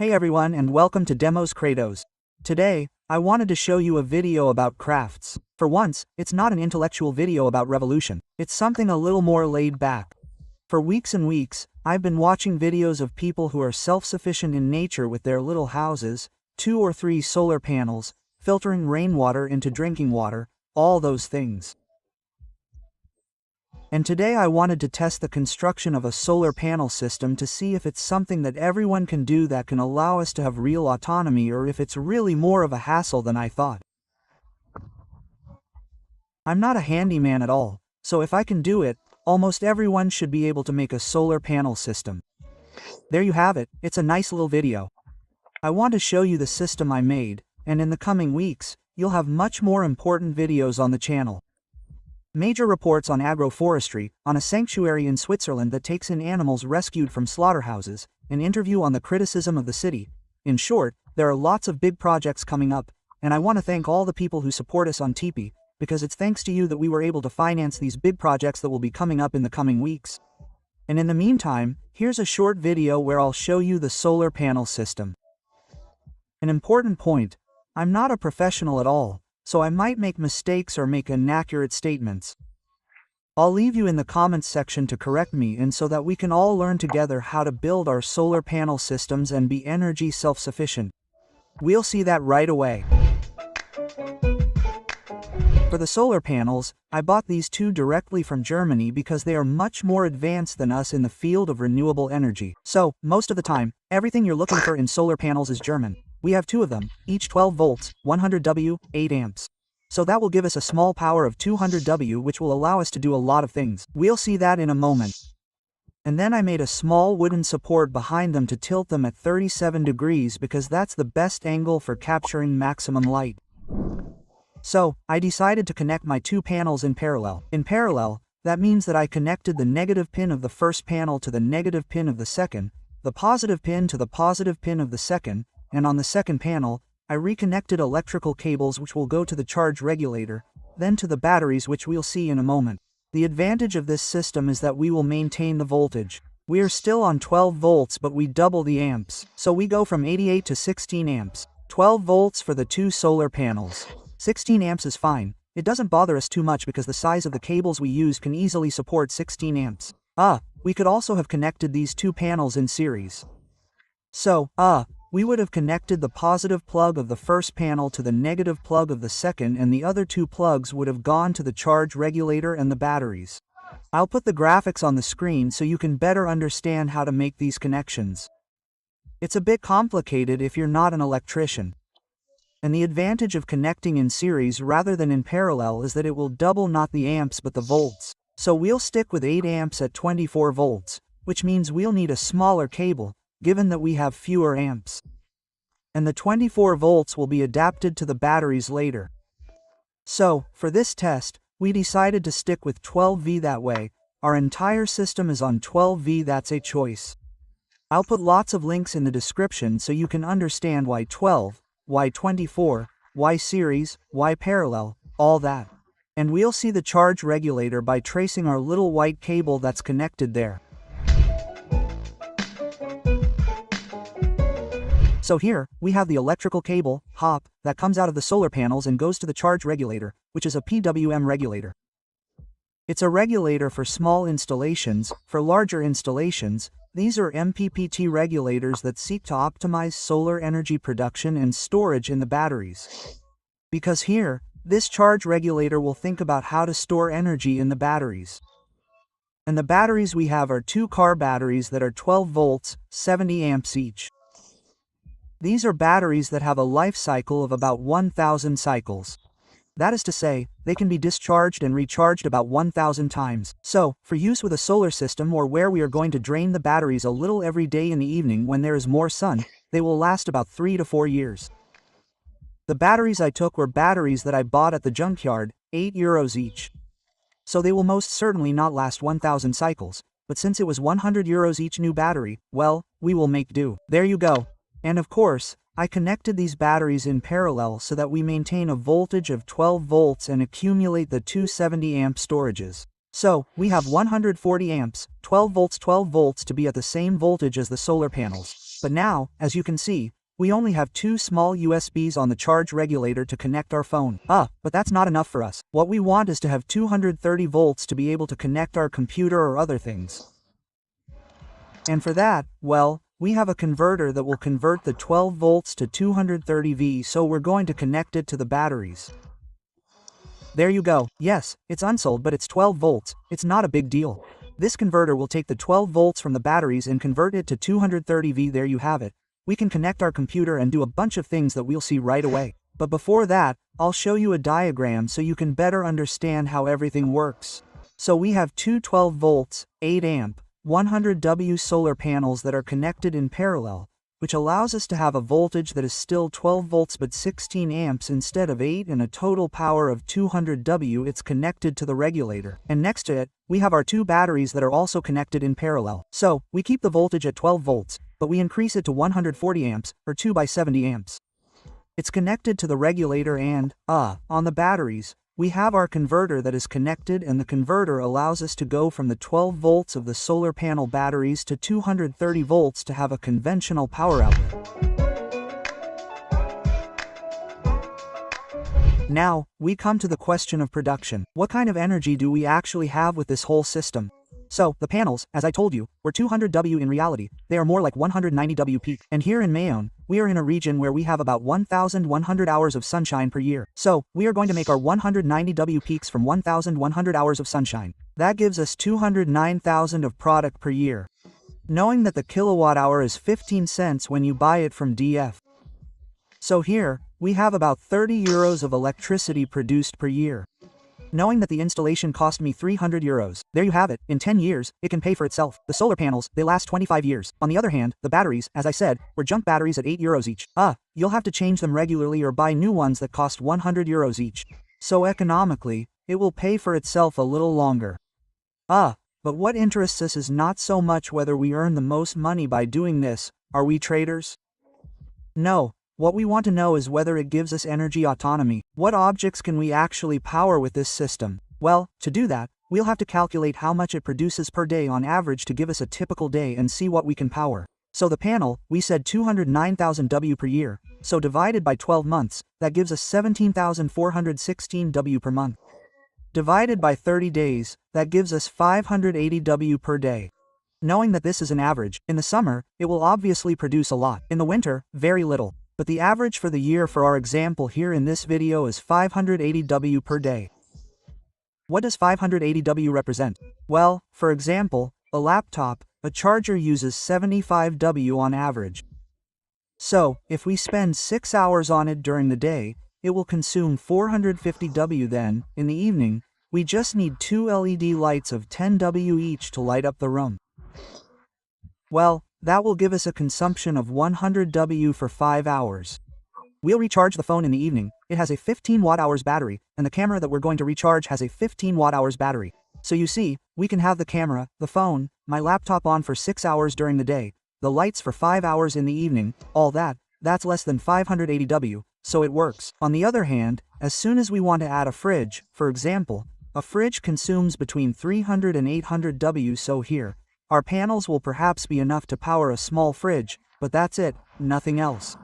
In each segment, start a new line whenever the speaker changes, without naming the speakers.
Hey everyone and welcome to Demos Kratos. Today, I wanted to show you a video about crafts. For once, it's not an intellectual video about revolution, it's something a little more laid back. For weeks and weeks, I've been watching videos of people who are self-sufficient in nature with their little houses, 2 or 3 solar panels, filtering rainwater into drinking water, all those things. And today I wanted to test the construction of a solar panel system to see if it's something that everyone can do that can allow us to have real autonomy, or if it's really more of a hassle than I thought. I'm not a handyman at all, so if I can do it, almost everyone should be able to make a solar panel system. There you have it, it's a nice little video. I want to show you the system I made, and in the coming weeks, you'll have much more important videos on the channel. Major reports on agroforestry, on a sanctuary in Switzerland that takes in animals rescued from slaughterhouses, an interview on the criticism of the city. In short, there are lots of big projects coming up, and I want to thank all the people who support us on Tipeee, because it's thanks to you that we were able to finance these big projects that will be coming up in the coming weeks. And in the meantime, here's a short video where I'll show you the solar panel system. An important point, I'm not a professional at all, so I might make mistakes or make inaccurate statements. I'll leave you in the comments section to correct me, and so that we can all learn together how to build our solar panel systems and be energy self-sufficient. We'll see that right away. For the solar panels, I bought these 2 directly from Germany because they are much more advanced than us in the field of renewable energy. So, most of the time, everything you're looking for in solar panels is German. We have 2 of them, each 12 volts, 100 W, 8 amps. So that will give us a small power of 200 W, which will allow us to do a lot of things. We'll see that in a moment. And then I made a small wooden support behind them to tilt them at 37 degrees because that's the best angle for capturing maximum light. So, I decided to connect my 2 panels in parallel. In parallel, that means that I connected the negative pin of the first panel to the negative pin of the second, the positive pin to the positive pin of the second, and on the second panel, I reconnected electrical cables which will go to the charge regulator, then to the batteries, which we'll see in a moment. The advantage of this system is that we will maintain the voltage. We are still on 12 volts, but we double the amps. So we go from 88 to 16 amps. 12 volts for the 2 solar panels. 16 amps is fine. It doesn't bother us too much because the size of the cables we use can easily support 16 amps. We could also have connected these 2 panels in series. So, we would have connected the positive plug of the first panel to the negative plug of the second, and the other 2 plugs would have gone to the charge regulator and the batteries. I'll put the graphics on the screen so you can better understand how to make these connections. It's a bit complicated if you're not an electrician. And the advantage of connecting in series rather than in parallel is that it will double not the amps but the volts. So we'll stick with 8 amps at 24 volts, which means we'll need a smaller cable, given that we have fewer amps. And the 24 volts will be adapted to the batteries later. So, for this test, we decided to stick with 12V that way. Our entire system is on 12V, that's a choice. I'll put lots of links in the description so you can understand why 12, why 24, why series, why parallel, all that. And we'll see the charge regulator by tracing our little white cable that's connected there. So here, we have the electrical cable, hop, that comes out of the solar panels and goes to the charge regulator, which is a PWM regulator. It's a regulator for small installations. For larger installations, these are MPPT regulators that seek to optimize solar energy production and storage in the batteries. Because here, this charge regulator will think about how to store energy in the batteries. And the batteries we have are 2 car batteries that are 12 volts, 70 amps each. These are batteries that have a life cycle of about 1,000 cycles. That is to say, they can be discharged and recharged about 1,000 times. So, for use with a solar system or where we are going to drain the batteries a little every day in the evening when there is more sun, they will last about 3 to 4 years. The batteries I took were batteries that I bought at the junkyard, €8 each. So they will most certainly not last 1,000 cycles, but since it was €100 each new battery, well, we will make do. There you go. And of course, I connected these batteries in parallel so that we maintain a voltage of 12 volts and accumulate the 270 amp storages. So, we have 140 amps, 12 volts to be at the same voltage as the solar panels. But now, as you can see, we only have 2 small USBs on the charge regulator to connect our phone. But that's not enough for us. What we want is to have 230 volts to be able to connect our computer or other things. And for that, well, we have a converter that will convert the 12 volts to 230 V, so we're going to connect it to the batteries. There you go. Yes, it's unsold, but it's 12 volts. It's not a big deal. This converter will take the 12 volts from the batteries and convert it to 230 V. There you have it. We can connect our computer and do a bunch of things that we'll see right away. But before that, I'll show you a diagram so you can better understand how everything works. So we have two 12 volts, 8 amp, 100 W solar panels that are connected in parallel, which allows us to have a voltage that is still 12 volts but 16 amps instead of 8 and a total power of 200 W. It's connected to the regulator. And next to it, we have our 2 batteries that are also connected in parallel. So, we keep the voltage at 12 volts, but we increase it to 140 amps, or 2 by 70 amps. It's connected to the regulator and, on the batteries, we have our converter that is connected, and the converter allows us to go from the 12 volts of the solar panel batteries to 230 volts to have a conventional power outlet. Now, we come to the question of production. What kind of energy do we actually have with this whole system? So, the panels, as I told you, were 200 W in reality. They are more like 190 W peak. And here in Mayon, we are in a region where we have about 1,100 hours of sunshine per year. So, we are going to make our 190 W peaks from 1,100 hours of sunshine. That gives us 209,000 of product per year. Knowing that the kilowatt hour is 15 cents when you buy it from DF. So here, we have about 30 euros of electricity produced per year. Knowing that the installation cost me 300 euros. There you have it. In 10 years, it can pay for itself. The solar panels, they last 25 years. On the other hand, the batteries, as I said, were junk batteries at 8 euros each. You'll have to change them regularly or buy new ones that cost 100 euros each. So economically, it will pay for itself a little longer. But what interests us is not so much whether we earn the most money by doing this. Are we traders? No. What we want to know is whether it gives us energy autonomy. What objects can we actually power with this system? Well, to do that, we'll have to calculate how much it produces per day on average to give us a typical day and see what we can power. So the panel, we said 209,000 W per year, so divided by 12 months, that gives us 17,416 W per month. Divided by 30 days, that gives us 580 W per day. Knowing that this is an average, in the summer, it will obviously produce a lot. In the winter, very little. But the average for the year for our example here in this video is 580 W per day. What does 580 W represent? Well, for example, a laptop, a charger uses 75 W on average. So, if we spend 6 hours on it during the day, it will consume 450 W. Then, in the evening, we just need 2 LED lights of 10 W each to light up the room. Well, that will give us a consumption of 100 W for 5 hours. We'll recharge the phone in the evening. It has a 15 watt-hours battery, and the camera that we're going to recharge has a 15 watt-hours battery. So you see, we can have the camera, the phone, my laptop on for 6 hours during the day, the lights for 5 hours in the evening, all that's less than 580 W, so it works. On the other hand, as soon as we want to add a fridge, for example, a fridge consumes between 300 and 800 W, so here, our panels will perhaps be enough to power a small fridge, but that's it, nothing else.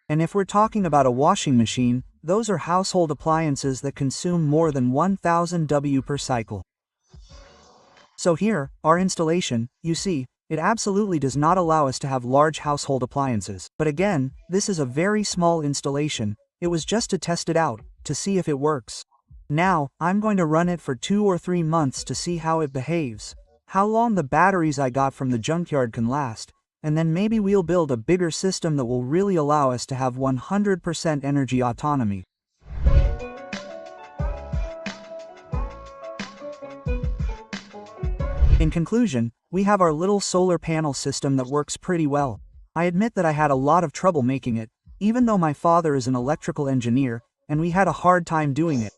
And if we're talking about a washing machine, those are household appliances that consume more than 1000 W per cycle. So here, our installation, you see, it absolutely does not allow us to have large household appliances. But again, this is a very small installation. It was just to test it out, to see if it works. Now, I'm going to run it for 2 or 3 months to see how it behaves, how long the batteries I got from the junkyard can last, and then maybe we'll build a bigger system that will really allow us to have 100% energy autonomy. In conclusion, we have our little solar panel system that works pretty well. I admit that I had a lot of trouble making it, even though my father is an electrical engineer, and we had a hard time doing it.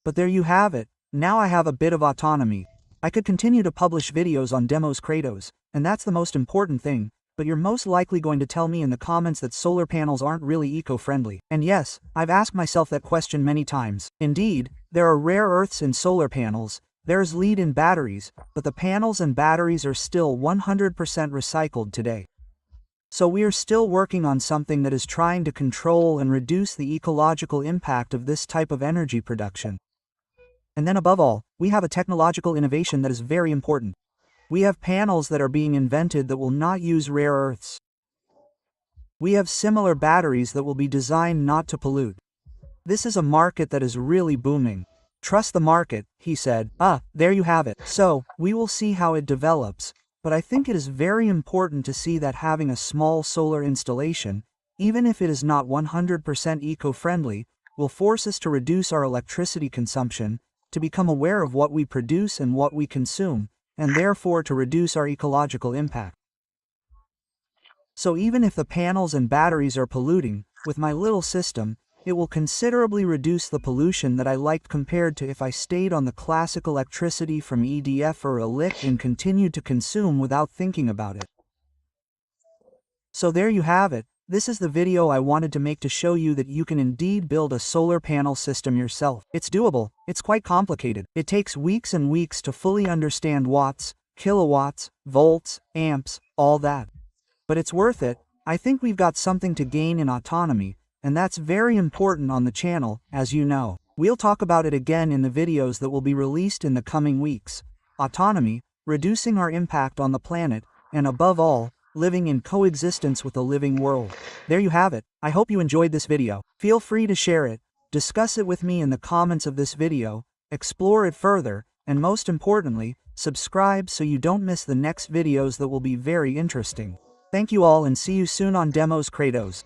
But there you have it. Now I have a bit of autonomy. I could continue to publish videos on demos Kratos, and that's the most important thing, but you're most likely going to tell me in the comments that solar panels aren't really eco-friendly. And yes, I've asked myself that question many times. Indeed, there are rare earths in solar panels, there's lead in batteries, but the panels and batteries are still 100% recycled today. So we are still working on something that is trying to control and reduce the ecological impact of this type of energy production. And then above all, we have a technological innovation that is very important. We have panels that are being invented that will not use rare earths. We have similar batteries that will be designed not to pollute. This is a market that is really booming. Trust the market, he said. There you have it. So, we will see how it develops, but I think it is very important to see that having a small solar installation, even if it is not 100% eco-friendly, will force us to reduce our electricity consumption, to become aware of what we produce and what we consume, and therefore to reduce our ecological impact. So even if the panels and batteries are polluting, with my little system, it will considerably reduce the pollution that I liked compared to if I stayed on the classic electricity from EDF or ELIC and continued to consume without thinking about it. So there you have it. This is the video I wanted to make to show you that you can indeed build a solar panel system yourself. It's doable, it's quite complicated. It takes weeks and weeks to fully understand watts, kilowatts, volts, amps, all that. But it's worth it. I think we've got something to gain in autonomy, and that's very important on the channel, as you know. We'll talk about it again in the videos that will be released in the coming weeks. Autonomy, reducing our impact on the planet, and above all, living in coexistence with the living world. There you have it. I hope you enjoyed this video. Feel free to share it, discuss it with me in the comments of this video, explore it further, and most importantly, subscribe so you don't miss the next videos that will be very interesting. Thank you all and see you soon on Demos Kratos.